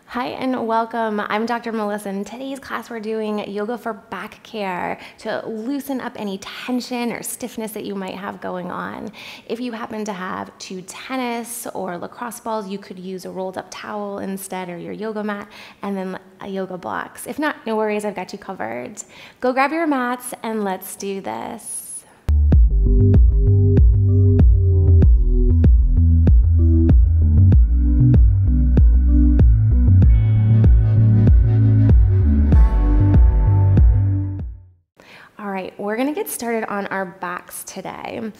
Hi and welcome. I'm Dr. Melissa. In today's class, we're doing yoga for back care to loosen up any tension or stiffness that you might have going on. If you happen to have two tennis or lacrosse balls, you could use a rolled up towel instead, or your yoga mat, and then a yoga blocks. If not, no worries, I've got you covered. Go grab your mats and let's do this. All right, we're gonna get started on our backs today.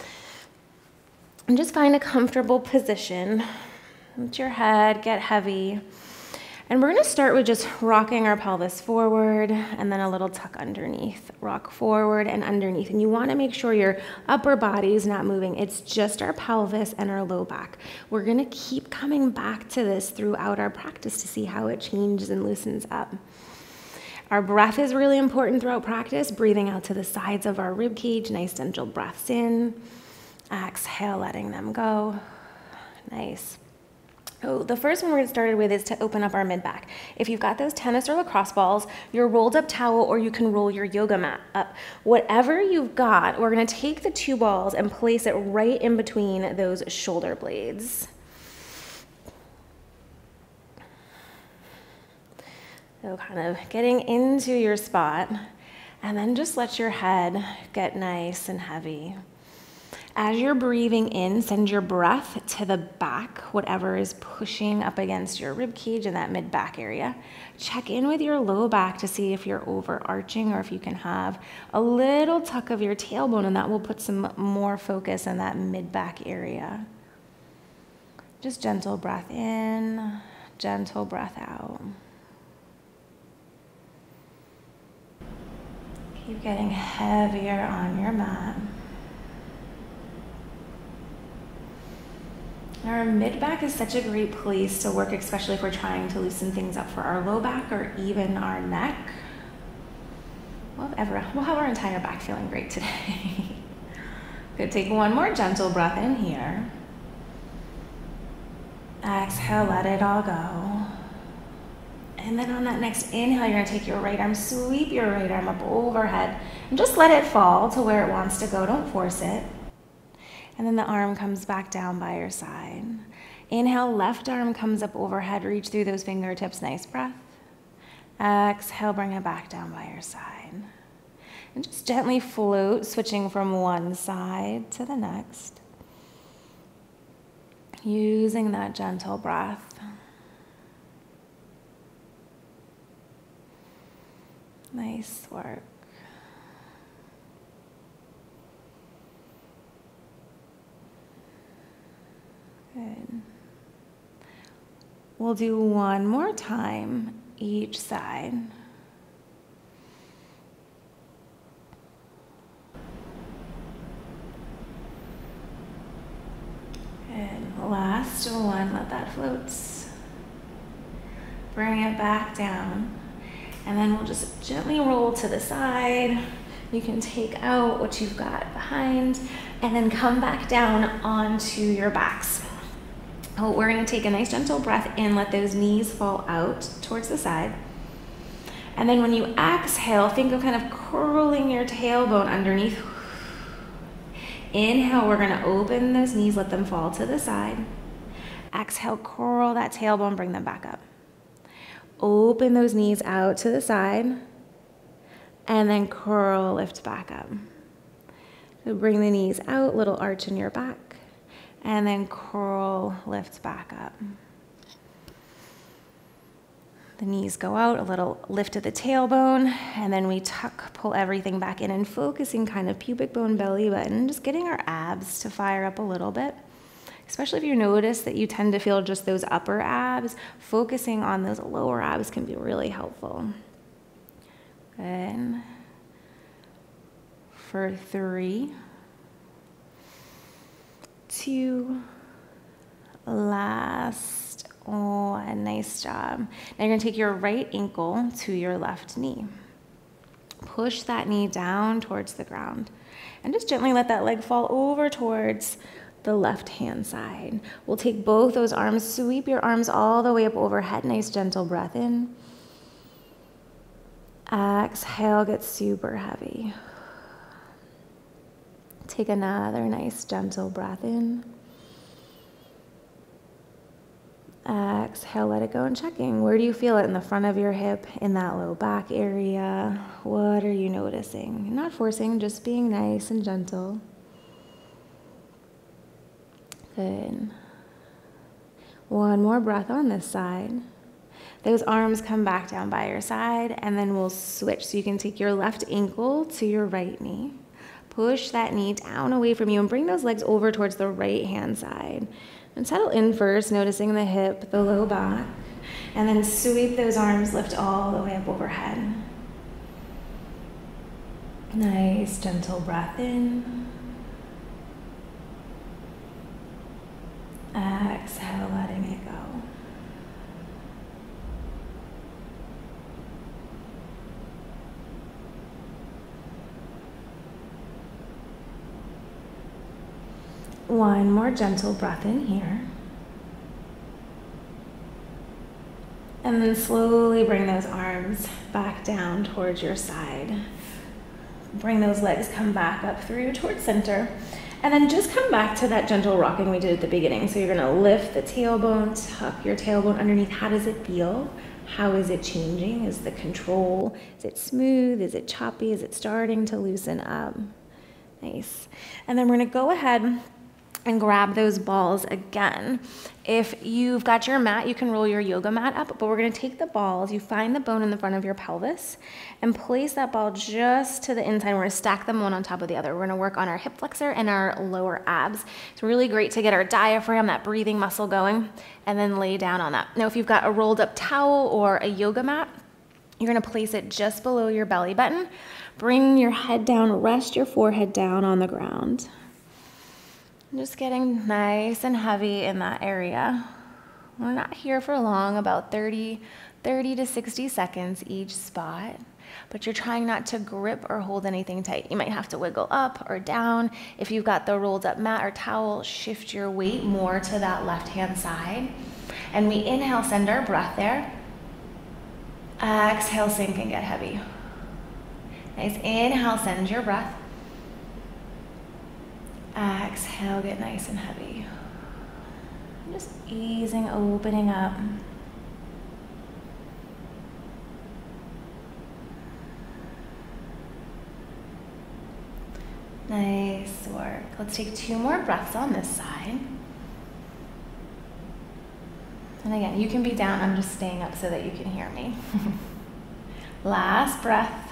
And just find a comfortable position. Let your head get heavy. And we're gonna start with just rocking our pelvis forward and then a little tuck underneath. Rock forward and underneath. And you wanna make sure your upper body is not moving. It's just our pelvis and our low back. We're gonna keep coming back to this throughout our practice to see how it changes and loosens up. Our breath is really important throughout practice, breathing out to the sides of our rib cage, nice gentle breaths in. Exhale, letting them go. Nice. So the first one we're going to start with is to open up our mid-back. If you've got those tennis or lacrosse balls, your rolled up towel, or you can roll your yoga mat up. Whatever you've got, we're going to take the two balls and place it right in between those shoulder blades. So kind of getting into your spot, and then just let your head get nice and heavy. As you're breathing in, send your breath to the back, whatever is pushing up against your rib cage in that mid-back area. Check in with your low back to see if you're overarching or if you can have a little tuck of your tailbone, and that will put some more focus in that mid-back area. Just gentle breath in, gentle breath out. Keep getting heavier on your mat. Our mid-back is such a great place to work, especially if we're trying to loosen things up for our low back or even our neck. We'll have our entire back feeling great today. Good, take one more gentle breath in here. Exhale, let it all go. And then on that next inhale, you're gonna take your right arm, sweep your right arm up overhead, and just let it fall to where it wants to go, don't force it. And then the arm comes back down by your side. Inhale, left arm comes up overhead, reach through those fingertips, nice breath. Exhale, bring it back down by your side. And just gently float, switching from one side to the next. Using that gentle breath. Nice work. Good. We'll do one more time each side. Good. Last one, let that float. Bring it back down. And then we'll just gently roll to the side. You can take out what you've got behind and then come back down onto your backs. Oh, we're gonna take a nice gentle breath in, let those knees fall out towards the side. And then when you exhale, think of kind of curling your tailbone underneath. Inhale, we're gonna open those knees, let them fall to the side. Exhale, curl that tailbone, bring them back up. Open those knees out to the side, and then curl, lift back up. So bring the knees out, little arch in your back, and then curl, lift back up. The knees go out, a little lift of the tailbone, and then we tuck, pull everything back in, and focusing kind of pubic bone, belly button, just getting our abs to fire up a little bit. Especially if you notice that you tend to feel just those upper abs, focusing on those lower abs can be really helpful. Good. For 3, 2, last. Oh, and nice job. Now you're gonna take your right ankle to your left knee. Push that knee down towards the ground and just gently let that leg fall over towards the left hand side. We'll take both those arms, sweep your arms all the way up overhead. Nice gentle breath in. Exhale, get super heavy. Take another nice gentle breath in. Exhale, let it go, and checking. Where do you feel it? In the front of your hip, in that low back area? What are you noticing? Not forcing, just being nice and gentle. Good. One more breath on this side. Those arms come back down by your side, and then we'll switch. So you can take your left ankle to your right knee. Push that knee down away from you and bring those legs over towards the right hand side. And settle in first, noticing the hip, the low back, and then sweep those arms, lift all the way up overhead. Nice, gentle breath in. Exhale, letting it go. One more gentle breath in here. And then slowly bring those arms back down towards your side. Bring those legs, come back up through towards center. And then just come back to that gentle rocking we did at the beginning. So you're gonna lift the tailbone, tuck your tailbone underneath. How does it feel? How is it changing? Is the control, is it smooth? Is it choppy? Is it starting to loosen up? Nice. And then we're gonna go ahead and grab those balls again. If you've got your mat, you can roll your yoga mat up, but we're gonna take the balls, you find the bone in the front of your pelvis, and place that ball just to the inside. We're gonna stack them one on top of the other. We're gonna work on our hip flexor and our lower abs. It's really great to get our diaphragm, that breathing muscle going, and then lay down on that. Now, if you've got a rolled up towel or a yoga mat, you're gonna place it just below your belly button. Bring your head down, rest your forehead down on the ground. Just getting nice and heavy in that area. We're not here for long, about 30 to 60 seconds each spot, but you're trying not to grip or hold anything tight. You might have to wiggle up or down. If you've got the rolled up mat or towel, shift your weight more to that left-hand side. And we inhale, send our breath there. Exhale, sink and get heavy. Nice, inhale, send your breath. Exhale, get nice and heavy. Just easing, opening up. Nice work. Let's take 2 more breaths on this side. And again, you can be down. I'm just staying up so that you can hear me. Last breath.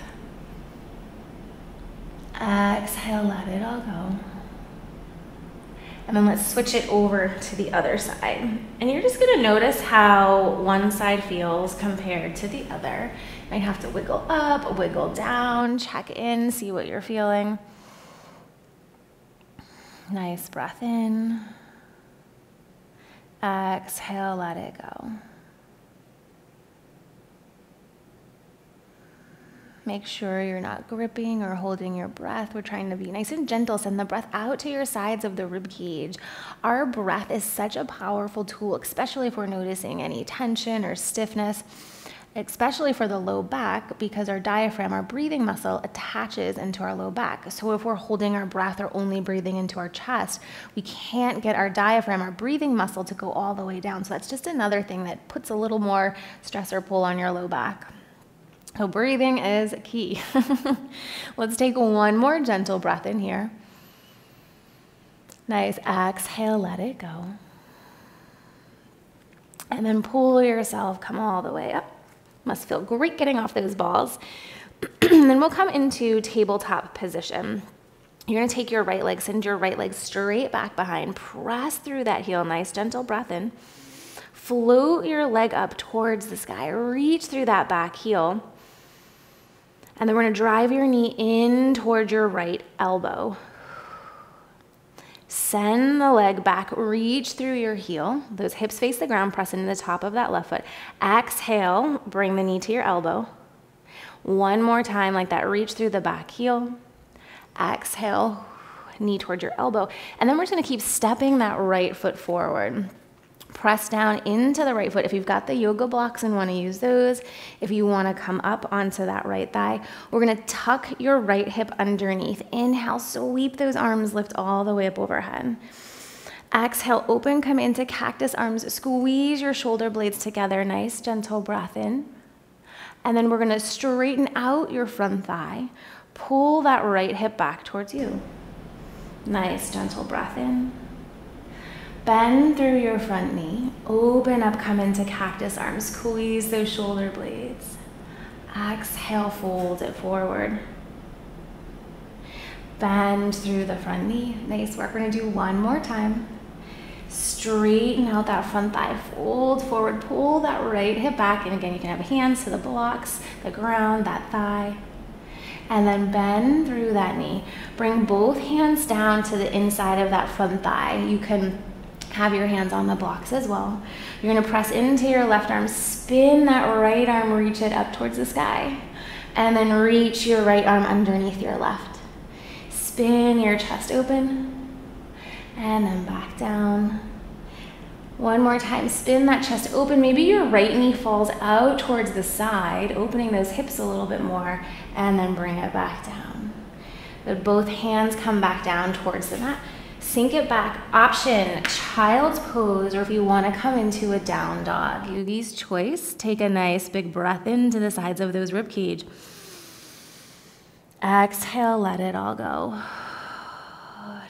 Exhale, let it all go. And then let's switch it over to the other side. And you're just gonna notice how one side feels compared to the other. You might have to wiggle up, wiggle down, check in, see what you're feeling. Nice breath in. Exhale, let it go. Make sure you're not gripping or holding your breath. We're trying to be nice and gentle. Send the breath out to your sides of the rib cage. Our breath is such a powerful tool, especially if we're noticing any tension or stiffness, especially for the low back, because our diaphragm, our breathing muscle, attaches into our low back. So if we're holding our breath or only breathing into our chest, we can't get our diaphragm, our breathing muscle, to go all the way down. So that's just another thing that puts a little more stress or pull on your low back. So breathing is key. Let's take 1 more gentle breath in here. Nice, exhale, let it go. And then pull yourself, come all the way up. Must feel great getting off those balls. And then we'll come into tabletop position. You're gonna take your right leg, send your right leg straight back behind, press through that heel, nice gentle breath in. Float your leg up towards the sky, reach through that back heel. And then we're gonna drive your knee in towards your right elbow. Send the leg back, reach through your heel. Those hips face the ground, press into the top of that left foot. Exhale, bring the knee to your elbow. 1 more time like that, reach through the back heel. Exhale, knee towards your elbow. And then we're just gonna keep stepping that right foot forward. Press down into the right foot. If you've got the yoga blocks and want to use those, if you want to come up onto that right thigh, we're going to tuck your right hip underneath. Inhale, sweep those arms, lift all the way up overhead. Exhale, open, come into cactus arms. Squeeze your shoulder blades together. Nice, gentle breath in. And then we're going to straighten out your front thigh. Pull that right hip back towards you. Nice, gentle breath in. Bend through your front knee, open up, come into cactus arms, squeeze those shoulder blades. Exhale, fold it forward. Bend through the front knee. Nice work. We're gonna do one more time. Straighten out that front thigh, fold forward, pull that right hip back. And again, you can have hands to the blocks, the ground, that thigh. And then bend through that knee. Bring both hands down to the inside of that front thigh. You can have your hands on the blocks as well. You're gonna press into your left arm, spin that right arm, reach it up towards the sky, and then reach your right arm underneath your left. Spin your chest open, and then back down. One more time, spin that chest open. Maybe your right knee falls out towards the side, opening those hips a little bit more, and then bring it back down. But both hands come back down towards the mat. Sink it back. Option, child's pose, or if you want to come into a down dog. Yogi's choice. Take a nice big breath into the sides of those rib cage. Exhale, let it all go.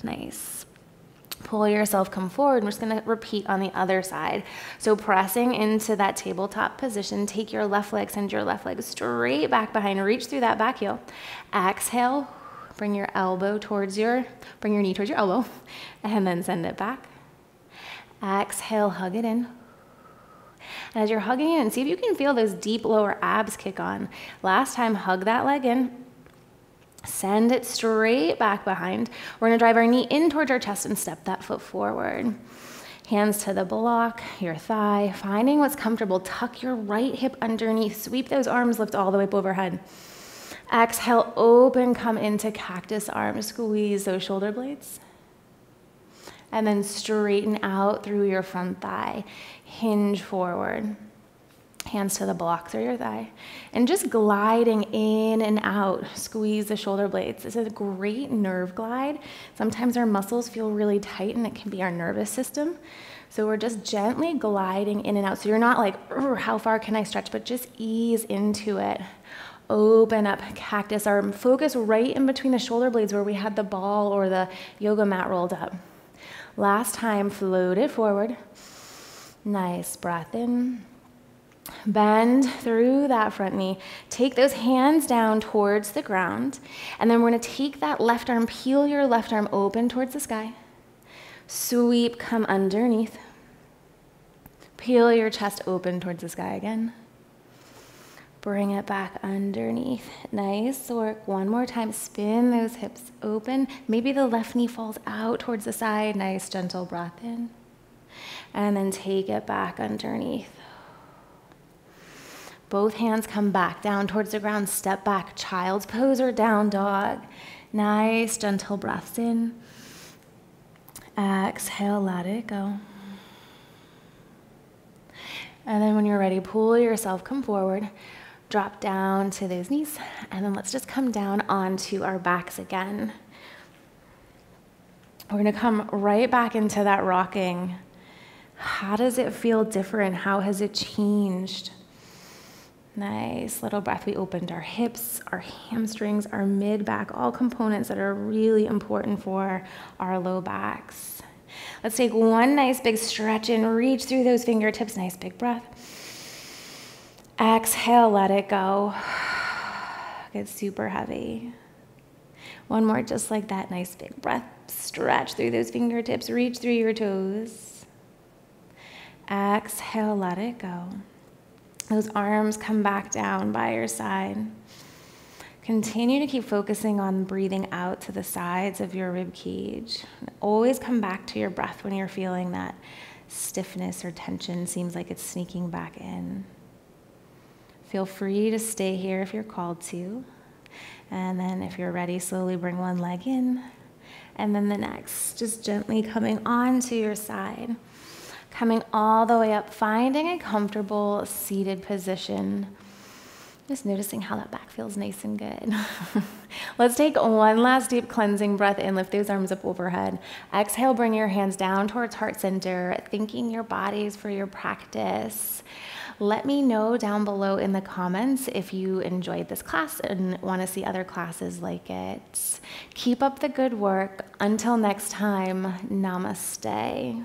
Nice. Pull yourself, come forward. We're just going to repeat on the other side. So pressing into that tabletop position, take your left leg, send your left leg straight back behind, reach through that back heel. Exhale. Bring your knee towards your elbow, and then send it back. Exhale, hug it in. And as you're hugging in, see if you can feel those deep lower abs kick on. Last time, hug that leg in. Send it straight back behind. We're gonna drive our knee in towards our chest and step that foot forward. Hands to the block, your thigh, finding what's comfortable. Tuck your right hip underneath. Sweep those arms, lift all the way up overhead. Exhale, open, come into cactus arms, squeeze those shoulder blades. And then straighten out through your front thigh. Hinge forward. Hands to the blocks or your thigh. And just gliding in and out, squeeze the shoulder blades. This is a great nerve glide. Sometimes our muscles feel really tight and it can be our nervous system. So we're just gently gliding in and out. So you're not like, how far can I stretch? But just ease into it. Open up, cactus arm. Focus right in between the shoulder blades where we had the ball or the yoga mat rolled up. Last time, float it forward. Nice, breath in. Bend through that front knee. Take those hands down towards the ground. And then we're gonna take that left arm, peel your left arm open towards the sky. Sweep, come underneath. Peel your chest open towards the sky again. Bring it back underneath. Nice work. One more time. Spin those hips open. Maybe the left knee falls out towards the side. Nice, gentle breath in. And then take it back underneath. Both hands come back down towards the ground. Step back, child's pose or down dog. Nice, gentle breaths in. Exhale, let it go. And then when you're ready, pull yourself, come forward. Drop down to those knees, and then let's just come down onto our backs again. We're gonna come right back into that rocking. How does it feel different? How has it changed? Nice little breath. We opened our hips, our hamstrings, our mid-back, all components that are really important for our low backs. Let's take one nice big stretch and reach through those fingertips. Nice big breath. Exhale, let it go. Get super heavy. One more, just like that. Nice big breath. Stretch through those fingertips. Reach through your toes. Exhale, let it go. Those arms come back down by your side. Continue to keep focusing on breathing out to the sides of your rib cage. Always come back to your breath when you're feeling that stiffness or tension seems like it's sneaking back in. Feel free to stay here if you're called to. And then if you're ready, slowly bring one leg in And then the next, just gently coming onto your side. Coming all the way up, finding a comfortable seated position. Just noticing how that back feels nice and good. Let's take one last deep cleansing breath in. Lift those arms up overhead. Exhale, bring your hands down towards heart center, thanking your bodies for your practice. Let me know down below in the comments if you enjoyed this class and want to see other classes like it. Keep up the good work. Until next time, namaste.